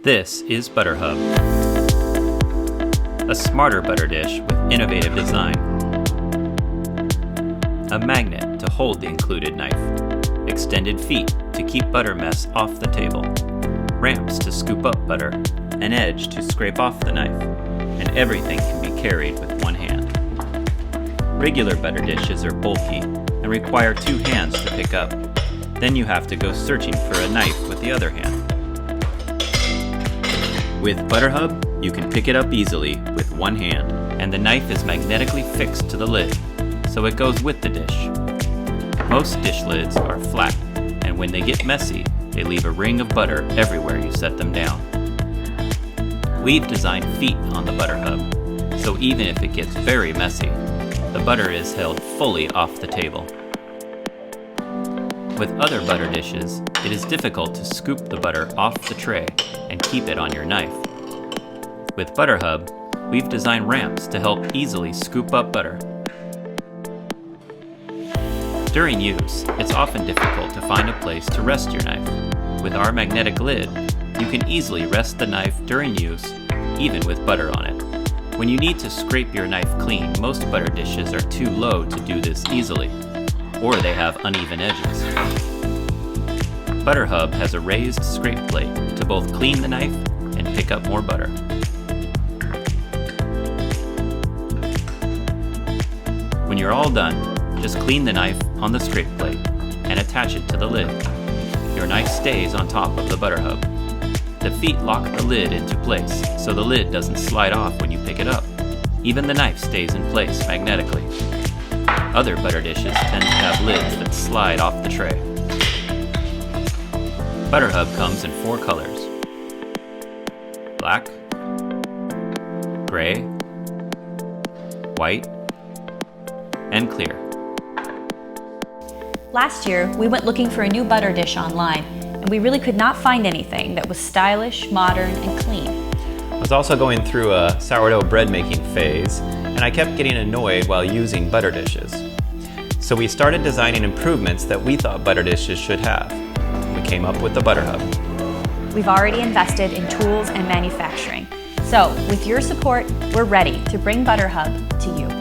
This is ButterHub, a smarter butter dish with innovative design. A magnet to hold the included knife, extended feet to keep butter mess off the table, ramps to scoop up butter, an edge to scrape off the knife, and everything can be carried with one hand. Regular butter dishes are bulky and require two hands to pick up. Then you have to go searching for a knife with the other hand. With ButterHub, you can pick it up easily with one hand, and the knife is magnetically fixed to the lid, so it goes with the dish. Most dish lids are flat, and when they get messy, they leave a ring of butter everywhere you set them down. We've designed feet on the ButterHub, so even if it gets very messy, the butter is held fully off the table. With other butter dishes, it is difficult to scoop the butter off the tray and keep it on your knife. With ButterHub, we've designed ramps to help easily scoop up butter. During use, it's often difficult to find a place to rest your knife. With our magnetic lid, you can easily rest the knife during use, even with butter on it. When you need to scrape your knife clean, most butter dishes are too low to do this easily, or they have uneven edges. ButterHub has a raised scrape plate to both clean the knife and pick up more butter. When you're all done, just clean the knife on the scrape plate and attach it to the lid. Your knife stays on top of the ButterHub. The feet lock the lid into place so the lid doesn't slide off when you pick it up. Even the knife stays in place magnetically. Other butter dishes tend to have lids that slide off the tray. ButterHub comes in 4 colors: black, gray, white, and clear. Last year, we went looking for a new butter dish online, and we really could not find anything that was stylish, modern, and clean. I was also going through a sourdough bread making phase, and I kept getting annoyed while using butter dishes. So we started designing improvements that we thought butter dishes should have. We came up with the ButterHub. We've already invested in tools and manufacturing. So, with your support, we're ready to bring ButterHub to you.